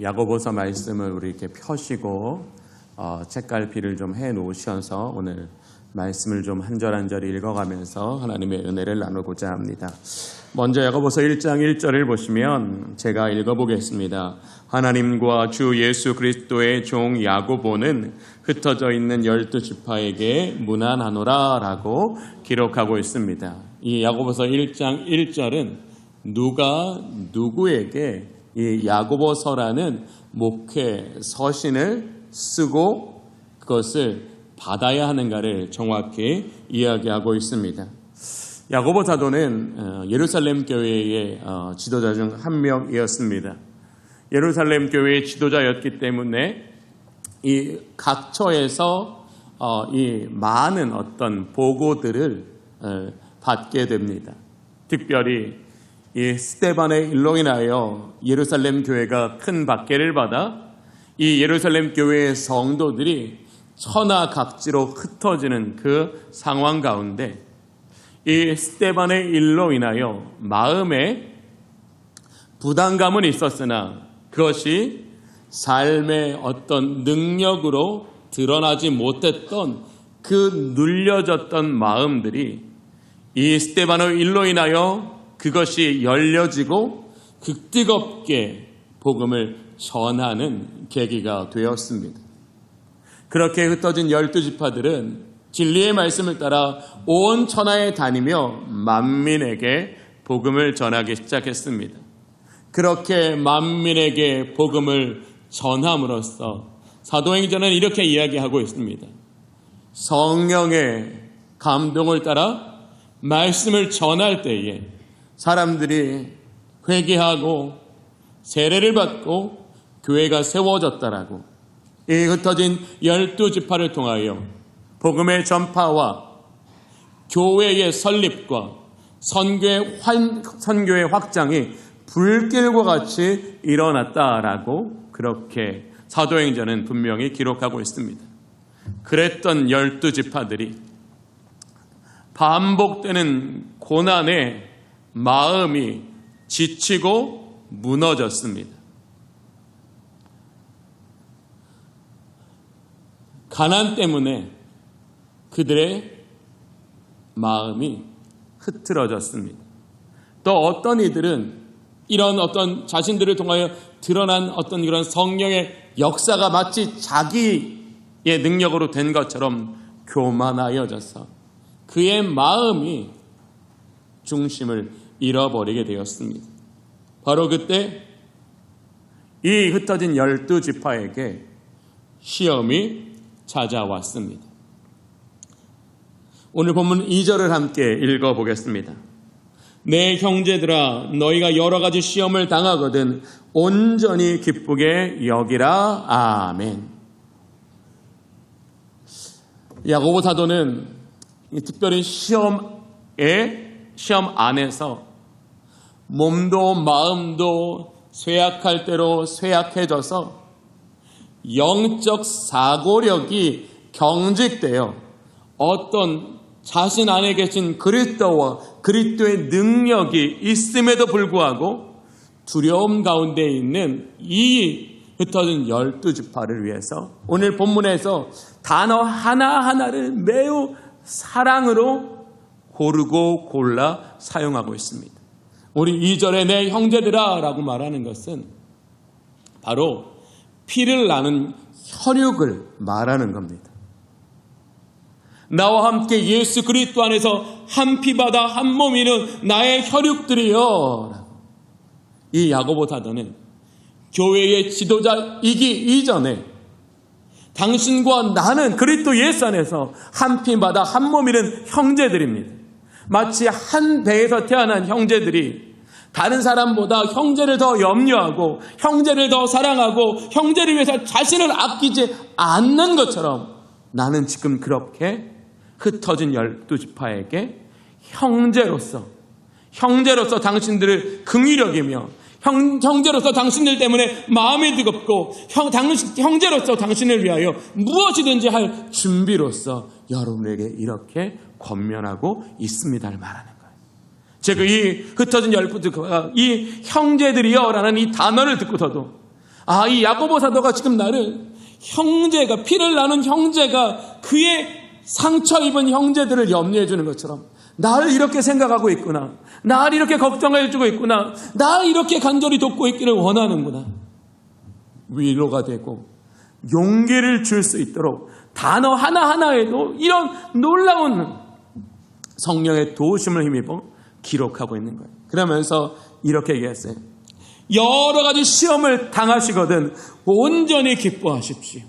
야고보서 말씀을 우리 이렇게 펴시고 책갈피를 좀 해 놓으셔서 오늘 말씀을 좀 한 절 한 절 읽어가면서 하나님의 은혜를 나누고자 합니다. 먼저 야고보서 1장 1절을 보시면 제가 읽어보겠습니다. 하나님과 주 예수 그리스도의 종 야고보는 흩어져 있는 12지파에게 문안하노라 라고 기록하고 있습니다. 이 야고보서 1장 1절은 누가 누구에게 이 야고보서라는 목회 서신을 쓰고 그것을 받아야 하는가를 정확히 이야기하고 있습니다. 야고보 사도는 예루살렘 교회의 지도자 중 한 명이었습니다. 예루살렘 교회의 지도자였기 때문에 이 각처에서 이 많은 어떤 보고들을 받게 됩니다. 특별히 이 스데반의 일로 인하여 예루살렘 교회가 큰 박해를 받아 이 예루살렘 교회의 성도들이 천하각지로 흩어지는 그 상황 가운데 이 스데반의 일로 인하여 마음에 부담감은 있었으나 그것이 삶의 어떤 능력으로 드러나지 못했던 그 눌려졌던 마음들이 이 스데반의 일로 인하여 그것이 열려지고 그 뜨겁게 복음을 전하는 계기가 되었습니다. 그렇게 흩어진 12지파들은 진리의 말씀을 따라 온 천하에 다니며 만민에게 복음을 전하기 시작했습니다. 그렇게 만민에게 복음을 전함으로써 사도행전은 이렇게 이야기하고 있습니다. 성령의 감동을 따라 말씀을 전할 때에 사람들이 회개하고 세례를 받고 교회가 세워졌다라고 이 흩어진 12지파를 통하여 복음의 전파와 교회의 설립과 선교의 확장이 불길과 같이 일어났다라고 그렇게 사도행전은 분명히 기록하고 있습니다. 그랬던 12지파들이 반복되는 고난에 마음이 지치고 무너졌습니다. 가난 때문에 그들의 마음이 흐트러졌습니다. 또 어떤 이들은 이런 어떤 자신들을 통하여 드러난 어떤 그런 성령의 역사가 마치 자기의 능력으로 된 것처럼 교만하여져서 그의 마음이 중심을 잃어버리게 되었습니다. 바로 그때 이 흩어진 12지파에게 시험이 찾아왔습니다. 오늘 본문 2절을 함께 읽어보겠습니다. 내 형제들아 너희가 여러 가지 시험을 당하거든 온전히 기쁘게 여기라. 아멘. 야고보 사도는 특별히 시험 안에서 몸도 마음도 쇠약할 대로 쇠약해져서 영적 사고력이 경직되어 어떤 자신 안에 계신 그리스도와 그리스도의 능력이 있음에도 불구하고 두려움 가운데 있는 이 흩어진 12지파를 위해서 오늘 본문에서 단어 하나하나를 매우 사랑으로 고르고 골라 사용하고 있습니다. 우리 2절에 내 형제들아 라고 말하는 것은 바로 피를 나는 혈육을 말하는 겁니다. 나와 함께 예수 그리스도 안에서 한 피바다 한 몸이는 나의 혈육들이여. 이 야고보 사도는 교회의 지도자이기 이전에 당신과 나는 그리스도 예수 안에서 한 피바다 한 몸이는 형제들입니다. 마치 한 배에서 태어난 형제들이 다른 사람보다 형제를 더 염려하고 형제를 더 사랑하고 형제를 위해서 자신을 아끼지 않는 것처럼 나는 지금 그렇게 흩어진 12지파에게 형제로서 당신들을 긍휼히 여기며 형제로서 당신들 때문에 마음이 뜨겁고 형제로서 당신을 위하여 무엇이든지 할 준비로서 여러분에게 이렇게 권면하고 있습니다를 말하는 거예요. 즉 이 흩어진 12지파가 이 형제들이여 라는 이 단어를 듣고서도 이 야고보 사도가 지금 나를 형제가, 피를 나눈 형제가 그의 상처 입은 형제들을 염려해 주는 것처럼 나를 이렇게 생각하고 있구나, 나를 이렇게 걱정해 주고 있구나, 나를 이렇게 간절히 돕고 있기를 원하는구나, 위로가 되고 용기를 줄 수 있도록 단어 하나하나에도 이런 놀라운 성령의 도우심을 힘입어 기록하고 있는 거예요. 그러면서 이렇게 얘기했어요. 여러 가지 시험을 당하시거든 온전히 기뻐하십시오.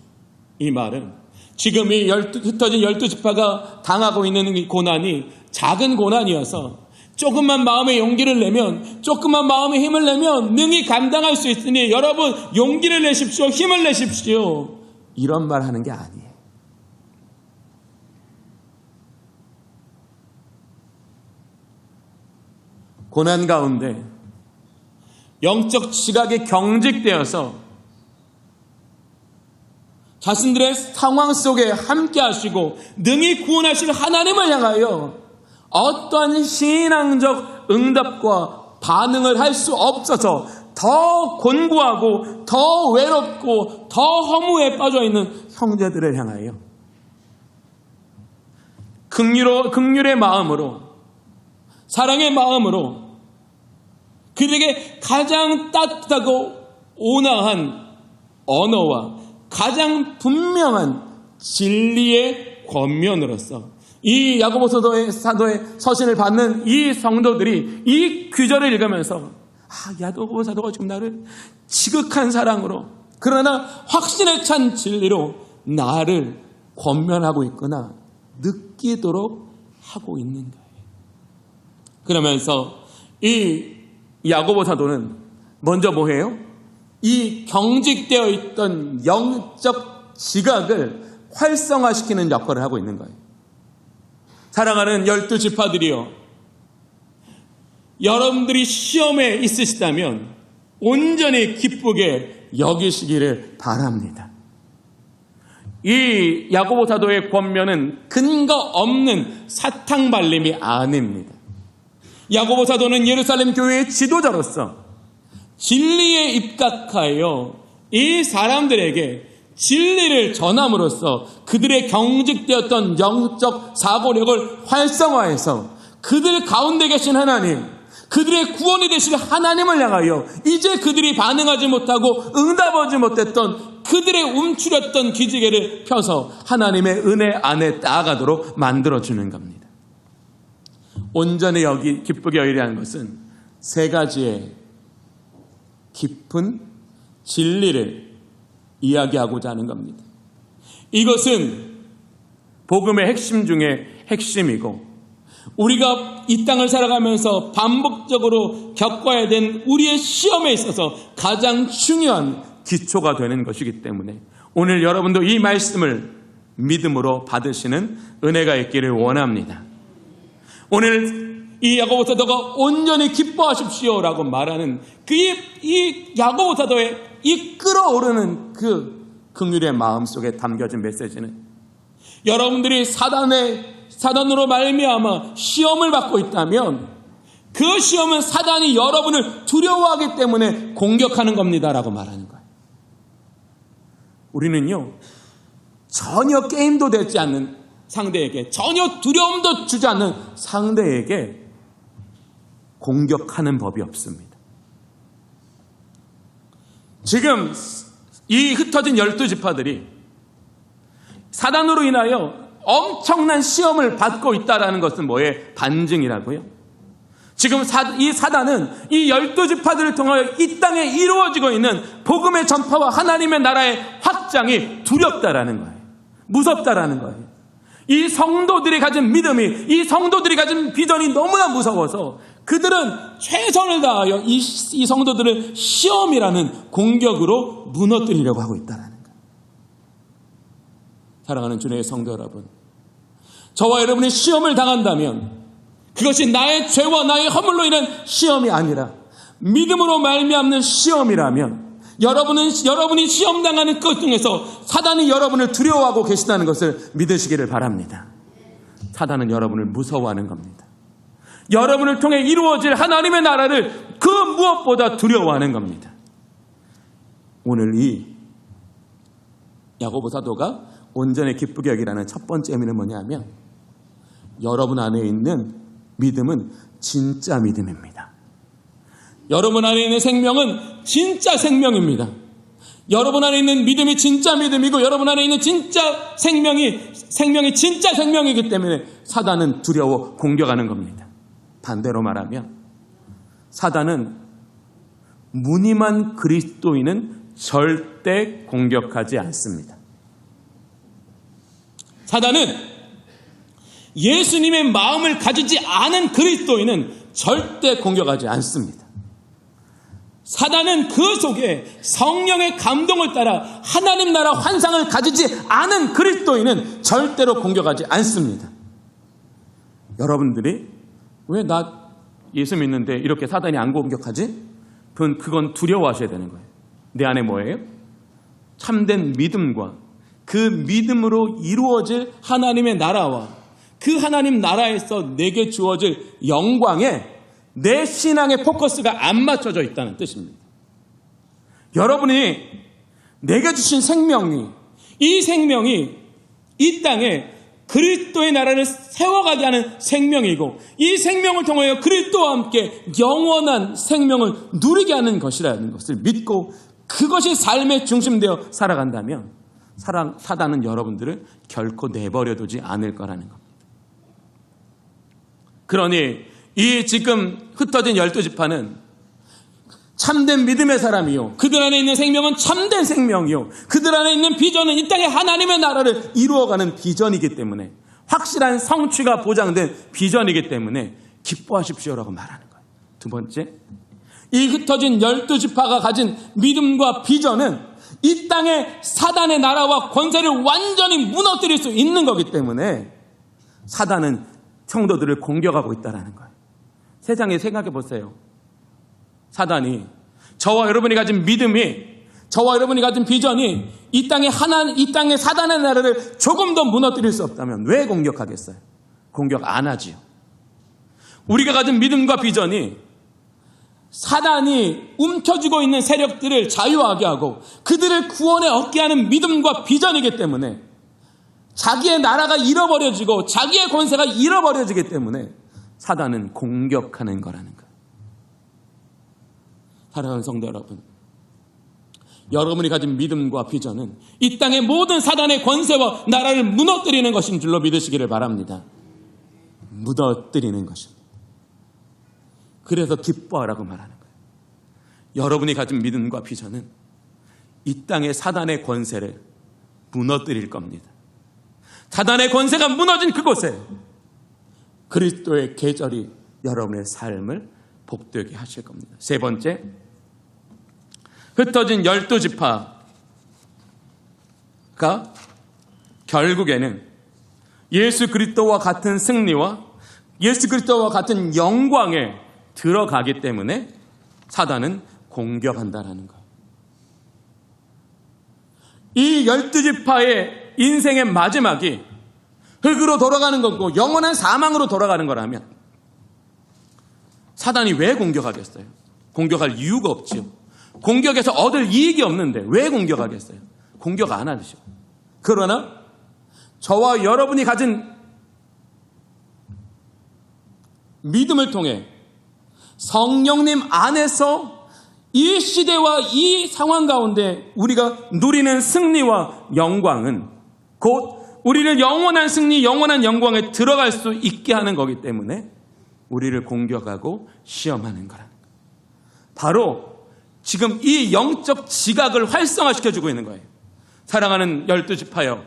이 말은 지금 이 흩어진 12지파가 당하고 있는 이 고난이 작은 고난이어서 조금만 마음의 용기를 내면, 조금만 마음의 힘을 내면 능히 감당할 수 있으니 여러분 용기를 내십시오, 힘을 내십시오, 이런 말 하는 게 아니에요. 고난 가운데 영적 지각이 경직되어서 자신들의 상황 속에 함께 하시고 능히 구원하실 하나님을 향하여 어떠한 신앙적 응답과 반응을 할 수 없어서 더 곤고하고 더 외롭고 더 허무에 빠져있는 형제들을 향하여 긍휼의 마음으로, 사랑의 마음으로 그들에게 가장 따뜻하고 온화한 언어와 가장 분명한 진리의 권면으로서 이 야고보 사도의 서신을 받는 이 성도들이 이 귀절을 읽으면서 야고보 사도가 지금 나를 지극한 사랑으로, 그러나 확신에 찬 진리로 나를 권면하고 있구나 느끼도록 하고 있는 거예요. 그러면서 이 야고보 사도는 먼저 뭐해요? 이 경직되어 있던 영적 지각을 활성화시키는 역할을 하고 있는 거예요. 사랑하는 12지파들이요, 여러분들이 시험에 있으시다면 온전히 기쁘게 여기시기를 바랍니다. 이 야고보 사도의 권면은 근거 없는 사탕발림이 아닙니다. 야고보 사도는 예루살렘 교회의 지도자로서 진리에 입각하여 이 사람들에게 진리를 전함으로써 그들의 경직되었던 영적 사고력을 활성화해서 그들 가운데 계신 하나님, 그들의 구원이 되실 하나님을 향하여 이제 그들이 반응하지 못하고 응답하지 못했던 그들의 움츠렸던 기지개를 펴서 하나님의 은혜 안에 나아가도록 만들어주는 겁니다. 온전히 기쁘게 여기려는 것은 세 가지의 깊은 진리를 이야기하고자 하는 겁니다. 이것은 복음의 핵심 중에 핵심이고, 우리가 이 땅을 살아가면서 반복적으로 겪어야 된 우리의 시험에 있어서 가장 중요한 기초가 되는 것이기 때문에 오늘 여러분도 이 말씀을 믿음으로 받으시는 은혜가 있기를 원합니다. 오늘 이 야고보 사도가 온전히 기뻐하십시오라고 말하는 이 야고보 사도의 이 끌어오르는 그 긍휼의 마음 속에 담겨진 메시지는, 여러분들이 사단으로 말미암아 시험을 받고 있다면 그 시험은 사단이 여러분을 두려워하기 때문에 공격하는 겁니다라고 말하는 거예요. 우리는요, 전혀 게임도 되지 않는 상대에게, 전혀 두려움도 주지 않는 상대에게 공격하는 법이 없습니다. 지금 이 흩어진 12지파들이 사단으로 인하여 엄청난 시험을 받고 있다는 것은 뭐의 반증이라고요? 지금 이 사단은 이 12지파들을 통하여 이 땅에 이루어지고 있는 복음의 전파와 하나님의 나라의 확장이 두렵다라는 거예요. 무섭다라는 거예요. 이 성도들이 가진 믿음이, 이 성도들이 가진 비전이 너무나 무서워서 그들은 최선을 다하여 이 성도들을 시험이라는 공격으로 무너뜨리려고 하고 있다는 거예요. 사랑하는 주님의 성도 여러분, 저와 여러분이 시험을 당한다면 그것이 나의 죄와 나의 허물로 인한 시험이 아니라 믿음으로 말미암는 시험이라면, 여러분이 시험당하는 것 중에서 사단이 여러분을 두려워하고 계시다는 것을 믿으시기를 바랍니다. 사단은 여러분을 무서워하는 겁니다. 여러분을 통해 이루어질 하나님의 나라를 그 무엇보다 두려워하는 겁니다. 오늘 이 야고보 사도가 온전히 기쁘게 여기라는 첫 번째 의미는 뭐냐면 여러분 안에 있는 믿음은 진짜 믿음입니다. 여러분 안에 있는 생명은 진짜 생명입니다. 여러분 안에 있는 믿음이 진짜 믿음이고 여러분 안에 있는 진짜 생명이 진짜 생명이기 때문에 사단은 두려워 공격하는 겁니다. 반대로 말하면 사단은 무늬만 그리스도인은 절대 공격하지 않습니다. 사단은 예수님의 마음을 가지지 않은 그리스도인은 절대 공격하지 않습니다. 사단은 그 속에 성령의 감동을 따라 하나님 나라 환상을 가지지 않은 그리스도인은 절대로 공격하지 않습니다. 여러분들이 왜 나 예수 믿는데 이렇게 사단이 안 공격하지? 그건 두려워하셔야 되는 거예요. 내 안에 뭐예요? 참된 믿음과 그 믿음으로 이루어질 하나님의 나라와 그 하나님 나라에서 내게 주어질 영광에 내 신앙의 포커스가 안 맞춰져 있다는 뜻입니다. 여러분이 내게 주신 생명이 이 생명이 이 땅에 그리스도의 나라를 세워가게 하는 생명이고 이 생명을 통하여 그리스도와 함께 영원한 생명을 누리게 하는 것이라는 것을 믿고 그것이 삶의 중심되어 살아간다면 사단은 여러분들을 결코 내버려두지 않을 거라는 겁니다. 그러니 이 지금 흩어진 12지파는 참된 믿음의 사람이요 그들 안에 있는 생명은 참된 생명이요 그들 안에 있는 비전은 이 땅에 하나님의 나라를 이루어가는 비전이기 때문에 확실한 성취가 보장된 비전이기 때문에 기뻐하십시오라고 말하는 거예요. 두 번째, 이 흩어진 12지파가 가진 믿음과 비전은 이 땅에 사단의 나라와 권세를 완전히 무너뜨릴 수 있는 거기 때문에 사단은 성도들을 공격하고 있다는 거예요. 세상에 생각해 보세요. 사단이 저와 여러분이 가진 믿음이 저와 여러분이 가진 비전이 이 땅에 사단의 나라를 조금 더 무너뜨릴 수 없다면 왜 공격하겠어요? 공격 안 하지요. 우리가 가진 믿음과 비전이 사단이 움켜쥐고 있는 세력들을 자유하게 하고 그들을 구원에 얻게 하는 믿음과 비전이기 때문에 자기의 나라가 잃어버려지고 자기의 권세가 잃어버려지기 때문에 사단은 공격하는 거라는 거예요. 사랑하는 성도 여러분, 여러분이 가진 믿음과 비전은 이 땅의 모든 사단의 권세와 나라를 무너뜨리는 것인 줄로 믿으시기를 바랍니다. 무너뜨리는 것입니다. 그래서 기뻐하라고 말하는 거예요. 여러분이 가진 믿음과 비전은 이 땅의 사단의 권세를 무너뜨릴 겁니다. 사단의 권세가 무너진 그곳에 그리스도의 계절이 여러분의 삶을 복되게 하실 겁니다. 세 번째, 흩어진 12지파가 결국에는 예수 그리스도와 같은 승리와 예수 그리스도와 같은 영광에 들어가기 때문에 사단은 공격한다라는 거예요. 이 12지파의 인생의 마지막이 흙으로 돌아가는 거고 영원한 사망으로 돌아가는 거라면 사단이 왜 공격하겠어요? 공격할 이유가 없지요. 공격해서 얻을 이익이 없는데 왜 공격하겠어요? 공격 안 하죠. 그러나 저와 여러분이 가진 믿음을 통해 성령님 안에서 이 시대와 이 상황 가운데 우리가 누리는 승리와 영광은 곧 우리를 영원한 승리, 영원한 영광에 들어갈 수 있게 하는 거기 때문에 우리를 공격하고 시험하는 거라는 거예요. 바로 지금 이 영적 지각을 활성화시켜주고 있는 거예요. 사랑하는 12지파여,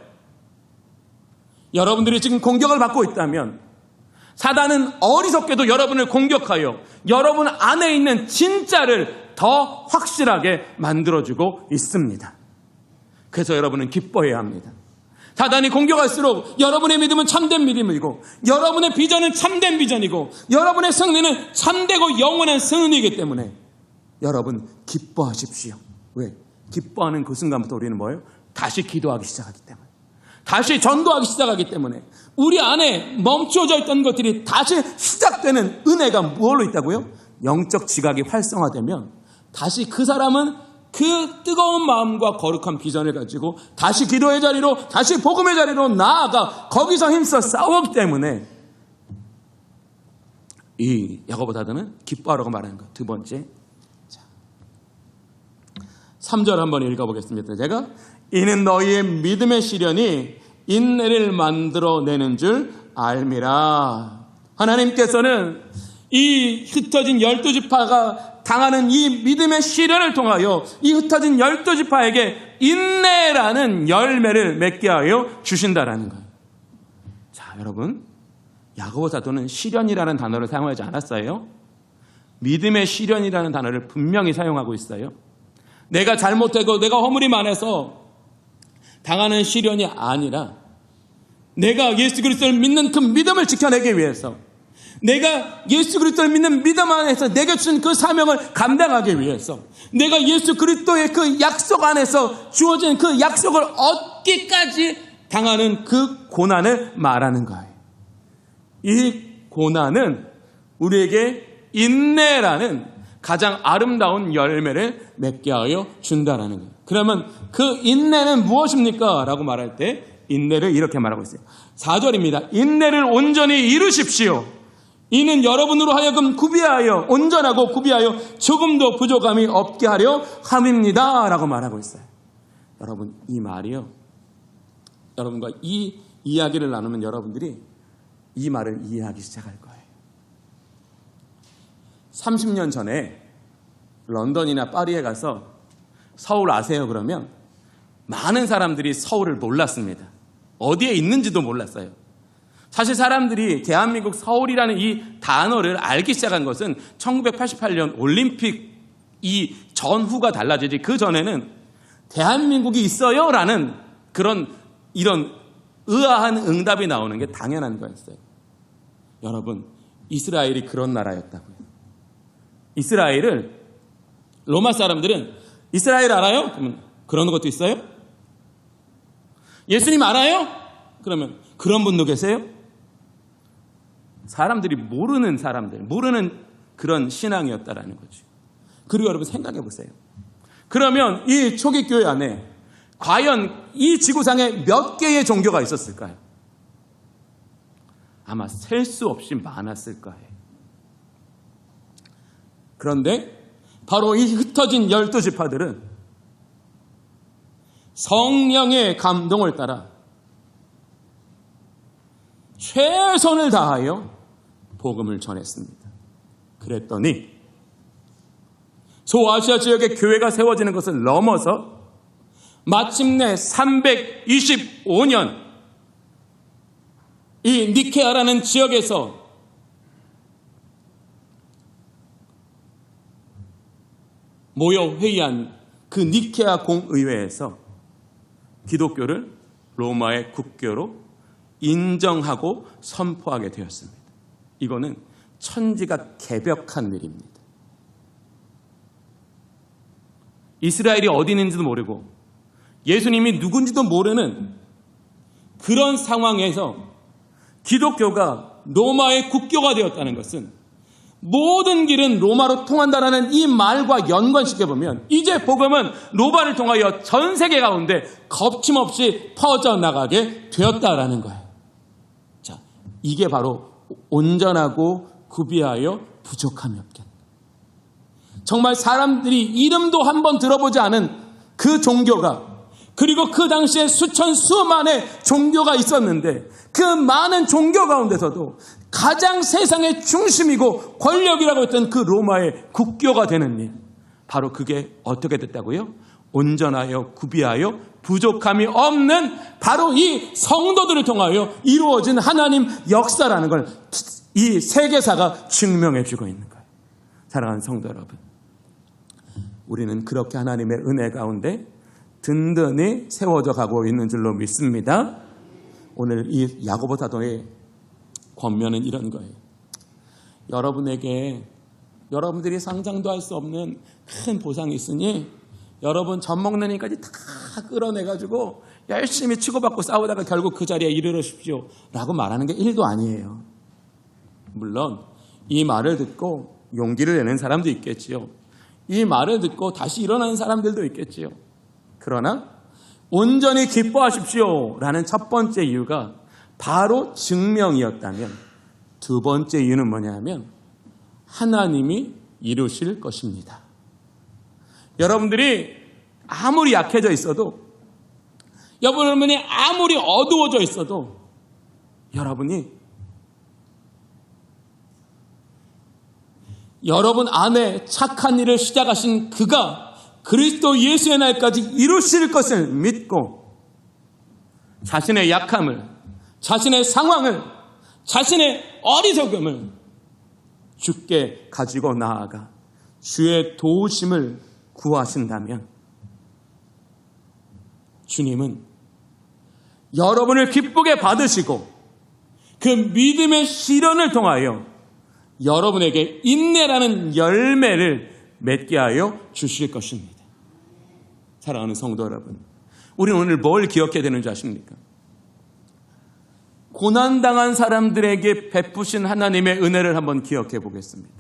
여러분들이 지금 공격을 받고 있다면 사단은 어리석게도 여러분을 공격하여 여러분 안에 있는 진짜를 더 확실하게 만들어주고 있습니다. 그래서 여러분은 기뻐해야 합니다. 사단이 공격할수록 여러분의 믿음은 참된 믿음이고 여러분의 비전은 참된 비전이고 여러분의 승리는 참되고 영원한 승리이기 때문에 여러분 기뻐하십시오. 왜? 기뻐하는 그 순간부터 우리는 뭐예요? 다시 기도하기 시작하기 때문에, 다시 전도하기 시작하기 때문에 우리 안에 멈추어져 있던 것들이 다시 시작되는 은혜가 무엇로 있다고요? 영적 지각이 활성화되면 다시 그 사람은 그 뜨거운 마음과 거룩한 비전을 가지고 다시 기도의 자리로, 다시 복음의 자리로 나아가 거기서 힘써 싸우기 때문에 이 야고보사도는 기뻐하라고 말하는 것. 두 번째, 3절 한번 읽어보겠습니다. 제가 이는 너희의 믿음의 시련이 인내를 만들어내는 줄 알미라. 하나님께서는 이 흩어진 12지파가 당하는 이 믿음의 시련을 통하여 이 흩어진 12지파에게 인내라는 열매를 맺게 하여 주신다라는 거예요. 자, 여러분, 야고보 사도는 시련이라는 단어를 사용하지 않았어요. 믿음의 시련이라는 단어를 분명히 사용하고 있어요. 내가 잘못하고 내가 허물이 많아서 당하는 시련이 아니라 내가 예수 그리스도를 믿는 그 믿음을 지켜내기 위해서, 내가 예수 그리스도를 믿는 믿음 안에서 내게 주신 그 사명을 감당하기 위해서, 내가 예수 그리스도의 그 약속 안에서 주어진 그 약속을 얻기까지 당하는 그 고난을 말하는 거예요. 이 고난은 우리에게 인내라는 가장 아름다운 열매를 맺게 하여 준다라는 거예요. 그러면 그 인내는 무엇입니까? 라고 말할 때 인내를 이렇게 말하고 있어요. 4절입니다. 인내를 온전히 이루십시오. 이는 여러분으로 하여금 구비하여, 온전하고 구비하여 조금도 부족함이 없게 하려 함입니다. 라고 말하고 있어요. 여러분, 이 말이요, 여러분과 이 이야기를 나누면 여러분들이 이 말을 이해하기 시작할 거예요. 30년 전에 런던이나 파리에 가서 서울 아세요? 그러면 많은 사람들이 서울을 몰랐습니다. 어디에 있는지도 몰랐어요. 사실 사람들이 대한민국 서울이라는 이 단어를 알기 시작한 것은 1988년 올림픽 이 전후가 달라지지, 그 전에는 대한민국이 있어요? 라는 이런 의아한 응답이 나오는 게 당연한 거였어요. 여러분, 이스라엘이 그런 나라였다고요. 이스라엘을, 로마 사람들은 이스라엘 알아요? 그러면 그런 것도 있어요? 예수님 알아요? 그러면 그런 분도 계세요? 사람들이 모르는 그런 신앙이었다라는 거죠. 그리고 여러분 생각해 보세요. 그러면 이 초기 교회 안에 과연 이 지구상에 몇 개의 종교가 있었을까요? 아마 셀 수 없이 많았을 거예요. 그런데 바로 이 흩어진 12지파들은 성령의 감동을 따라 최선을 다하여 복음을 전했습니다. 그랬더니 소아시아 지역의 교회가 세워지는 것을 넘어서 마침내 325년 이 니케아라는 지역에서 모여 회의한 그 니케아 공의회에서 기독교를 로마의 국교로 인정하고 선포하게 되었습니다. 이거는 천지가 개벽한 일입니다. 이스라엘이 어디 있는지도 모르고 예수님이 누군지도 모르는 그런 상황에서 기독교가 로마의 국교가 되었다는 것은 모든 길은 로마로 통한다라는 이 말과 연관시켜보면 이제 복음은 로마를 통하여 전 세계 가운데 거침없이 퍼져나가게 되었다라는 거예요. 자, 이게 바로 온전하고 구비하여 부족함이 없게, 정말 사람들이 이름도 한번 들어보지 않은 그 종교가, 그리고 그 당시에 수천 수만의 종교가 있었는데 그 많은 종교 가운데서도 가장 세상의 중심이고 권력이라고 했던 그 로마의 국교가 되는 일, 바로 그게 어떻게 됐다고요? 온전하여 구비하여 부족함이 없는 바로 이 성도들을 통하여 이루어진 하나님 역사라는 걸 이 세계사가 증명해 주고 있는 거예요. 사랑하는 성도 여러분, 우리는 그렇게 하나님의 은혜 가운데 든든히 세워져 가고 있는 줄로 믿습니다. 오늘 이 야고보 사도의 권면은 이런 거예요. 여러분들이 상상도 할 수 없는 큰 보상이 있으니 여러분 젖먹는 일까지 다 끌어내가지고 열심히 치고받고 싸우다가 결국 그 자리에 이르르십시오 라고 말하는 게 1도 아니에요. 물론 이 말을 듣고 용기를 내는 사람도 있겠지요. 이 말을 듣고 다시 일어나는 사람들도 있겠지요. 그러나 온전히 기뻐하십시오 라는 첫 번째 이유가 바로 증명이었다면, 두 번째 이유는 뭐냐면 하나님이 이루실 것입니다. 여러분들이 아무리 약해져 있어도, 여러분이 아무리 어두워져 있어도, 여러분 안에 착한 일을 시작하신 그가 그리스도 예수의 날까지 이루실 것을 믿고 자신의 약함을, 자신의 상황을, 자신의 어리석음을 주께 가지고 나아가 주의 도우심을 구하신다면 주님은 여러분을 기쁘게 받으시고 그 믿음의 시련을 통하여 여러분에게 인내라는 열매를 맺게 하여 주실 것입니다. 사랑하는 성도 여러분, 우리는 오늘 뭘 기억해야 되는지 아십니까? 고난당한 사람들에게 베푸신 하나님의 은혜를 한번 기억해 보겠습니다.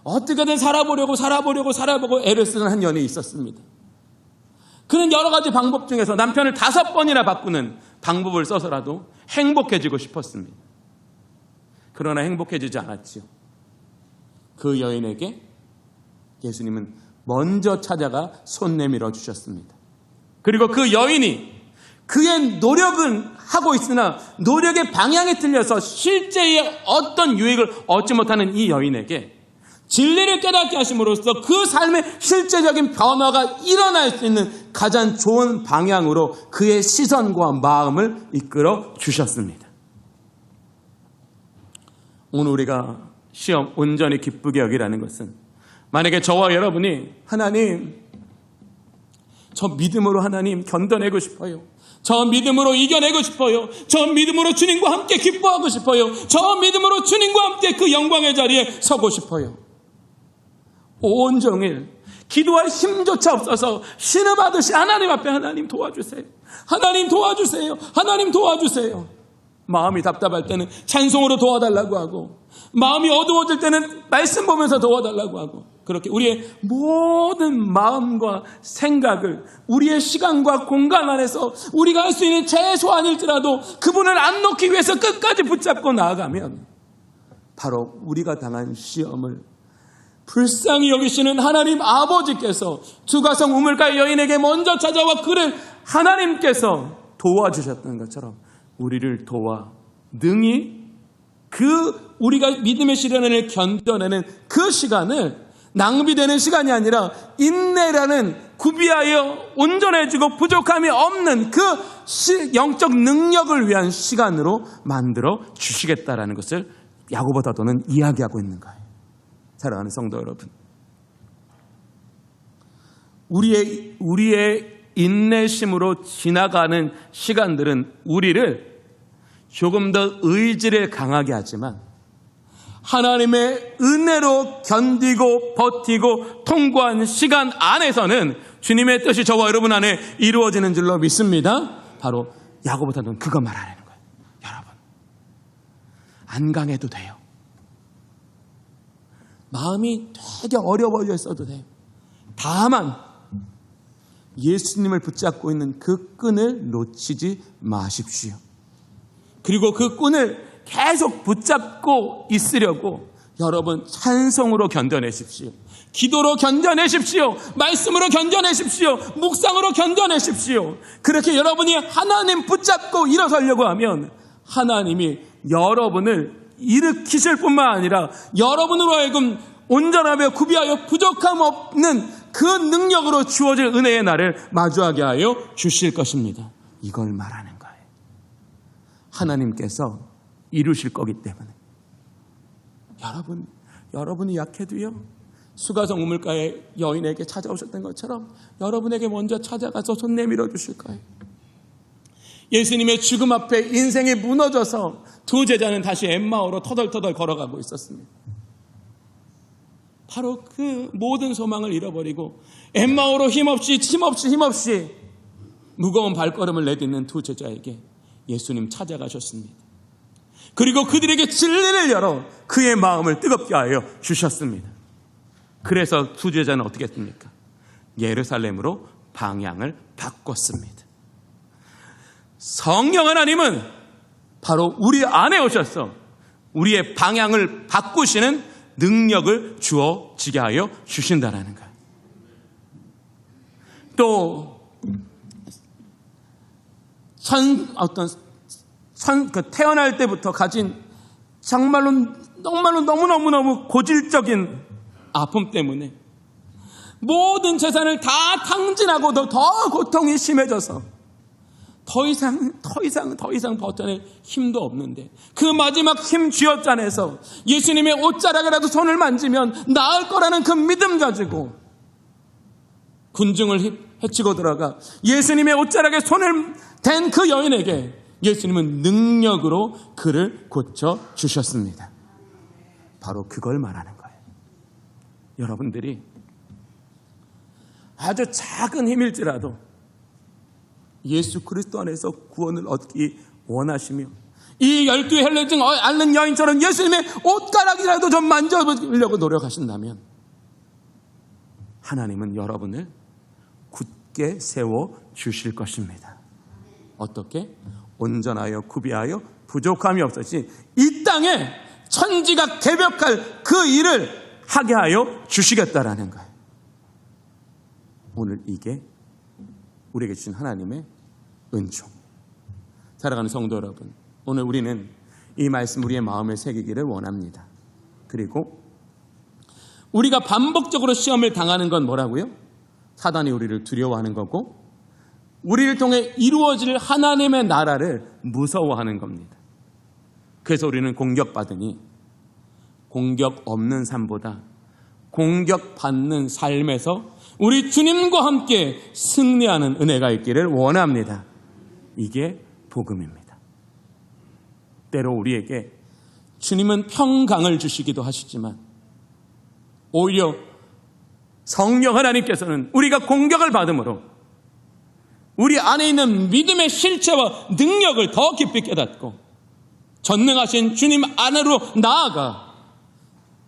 어떻게든 살아보고 애를 쓰는 한 연이 있었습니다. 그는 여러 가지 방법 중에서 남편을 5번이나 바꾸는 방법을 써서라도 행복해지고 싶었습니다. 그러나 행복해지지 않았지요. 그 여인에게 예수님은 먼저 찾아가 손 내밀어 주셨습니다. 그리고 그 여인이 그의 노력은 하고 있으나 노력의 방향이 틀려서 실제의 어떤 유익을 얻지 못하는 이 여인에게 진리를 깨닫게 하심으로써 그 삶의 실제적인 변화가 일어날 수 있는 가장 좋은 방향으로 그의 시선과 마음을 이끌어 주셨습니다. 오늘 우리가 시험 온전히 기쁘게 여기라는 것은, 만약에 저와 여러분이 하나님, 저 믿음으로 하나님 견뎌내고 싶어요, 저 믿음으로 이겨내고 싶어요, 저 믿음으로 주님과 함께 기뻐하고 싶어요, 저 믿음으로 주님과 함께 그 영광의 자리에 서고 싶어요, 온종일 기도할 힘조차 없어서 신음하듯이 하나님 앞에 하나님 도와주세요, 하나님 도와주세요, 하나님 도와주세요. 마음이 답답할 때는 찬송으로 도와달라고 하고, 마음이 어두워질 때는 말씀 보면서 도와달라고 하고, 그렇게 우리의 모든 마음과 생각을 우리의 시간과 공간 안에서 우리가 할 수 있는 최소한일지라도 그분을 안 놓기 위해서 끝까지 붙잡고 나아가면 바로 우리가 당한 시험을 불쌍히 여기시는 하나님 아버지께서 두가성 우물가의 여인에게 먼저 찾아와 그를 하나님께서 도와주셨던 것처럼 우리를 도와 능히 그 우리가 믿음의 시련을 견뎌내는 그 시간을 낭비되는 시간이 아니라 인내라는 구비하여 온전해지고 부족함이 없는 그 영적 능력을 위한 시간으로 만들어 주시겠다라는 것을 야고보 사도는 이야기하고 있는 거예요. 사랑하는 성도 여러분, 우리의 인내심으로 지나가는 시간들은 우리를 조금 더 의지를 강하게 하지만 하나님의 은혜로 견디고 버티고 통과한 시간 안에서는 주님의 뜻이 저와 여러분 안에 이루어지는 줄로 믿습니다. 바로 야고보 사도는 그거 말하는 거예요. 여러분, 안 강해도 돼요. 마음이 되게 어려워져 있어도 돼요. 다만 예수님을 붙잡고 있는 그 끈을 놓치지 마십시오. 그리고 그 끈을 계속 붙잡고 있으려고 여러분 찬송으로 견뎌내십시오. 기도로 견뎌내십시오. 말씀으로 견뎌내십시오. 묵상으로 견뎌내십시오. 그렇게 여러분이 하나님 붙잡고 일어서려고 하면 하나님이 여러분을 일으키실 뿐만 아니라 여러분으로 하여금 온전하며 구비하여 부족함 없는 그 능력으로 주어질 은혜의 날을 마주하게 하여 주실 것입니다. 이걸 말하는 거예요. 하나님께서 이루실 거기 때문에. 여러분이 약해도요, 수가성 우물가의 여인에게 찾아오셨던 것처럼 여러분에게 먼저 찾아가서 손 내밀어 주실 거예요. 예수님의 죽음 앞에 인생이 무너져서 두 제자는 다시 엠마오로 터덜터덜 걸어가고 있었습니다. 바로 그 모든 소망을 잃어버리고 엠마오로 힘없이 무거운 발걸음을 내딛는 두 제자에게 예수님 찾아가셨습니다. 그리고 그들에게 진리를 열어 그의 마음을 뜨겁게 하여 주셨습니다. 그래서 수제자는 어떻게 했습니까? 예루살렘으로 방향을 바꿨습니다. 성령 하나님은 바로 우리 안에 오셔서 우리의 방향을 바꾸시는 능력을 주어지게 하여 주신다는 거예요. 또 태어날 때부터 가진 정말로 너무너무 고질적인 아픔 때문에 모든 재산을 다 탕진하고도 더 고통이 심해져서 더 이상 버텨낼 힘도 없는데 그 마지막 힘 쥐어짜내서 예수님의 옷자락이라도 손을 만지면 나을 거라는 그 믿음 가지고 군중을 헤치고 들어가 예수님의 옷자락에 손을 댄 그 여인에게 예수님은 능력으로 그를 고쳐주셨습니다. 바로 그걸 말하는 거예요. 여러분들이 아주 작은 힘일지라도 예수 그리스도 안에서 구원을 얻기 원하시며 이 12 헬레증 앓는 여인처럼 예수님의 옷가락이라도 좀 만져보려고 노력하신다면 하나님은 여러분을 굳게 세워주실 것입니다. 어떻게? 온전하여 구비하여 부족함이 없으신 이 땅에 천지가 개벽할 그 일을 하게 하여 주시겠다라는 거예요. 오늘 이게 우리에게 주신 하나님의 은총. 살아가는 성도 여러분, 오늘 우리는 이 말씀 우리의 마음에 새기기를 원합니다. 그리고 우리가 반복적으로 시험을 당하는 건 뭐라고요? 사단이 우리를 두려워하는 거고 우리를 통해 이루어질 하나님의 나라를 무서워하는 겁니다. 그래서 우리는 공격받으니 공격 없는 삶보다 공격받는 삶에서 우리 주님과 함께 승리하는 은혜가 있기를 원합니다. 이게 복음입니다. 때로 우리에게 주님은 평강을 주시기도 하시지만 오히려 성령 하나님께서는 우리가 공격을 받음으로 우리 안에 있는 믿음의 실체와 능력을 더 깊이 깨닫고 전능하신 주님 안으로 나아가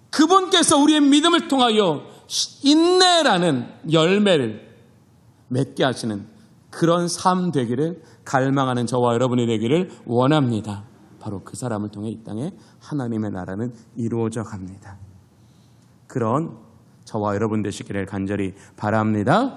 그분께서 우리의 믿음을 통하여 인내라는 열매를 맺게 하시는 그런 삶 되기를 갈망하는 저와 여러분이 되기를 원합니다. 바로 그 사람을 통해 이 땅에 하나님의 나라는 이루어져 갑니다. 그런 저와 여러분 되시기를 간절히 바랍니다.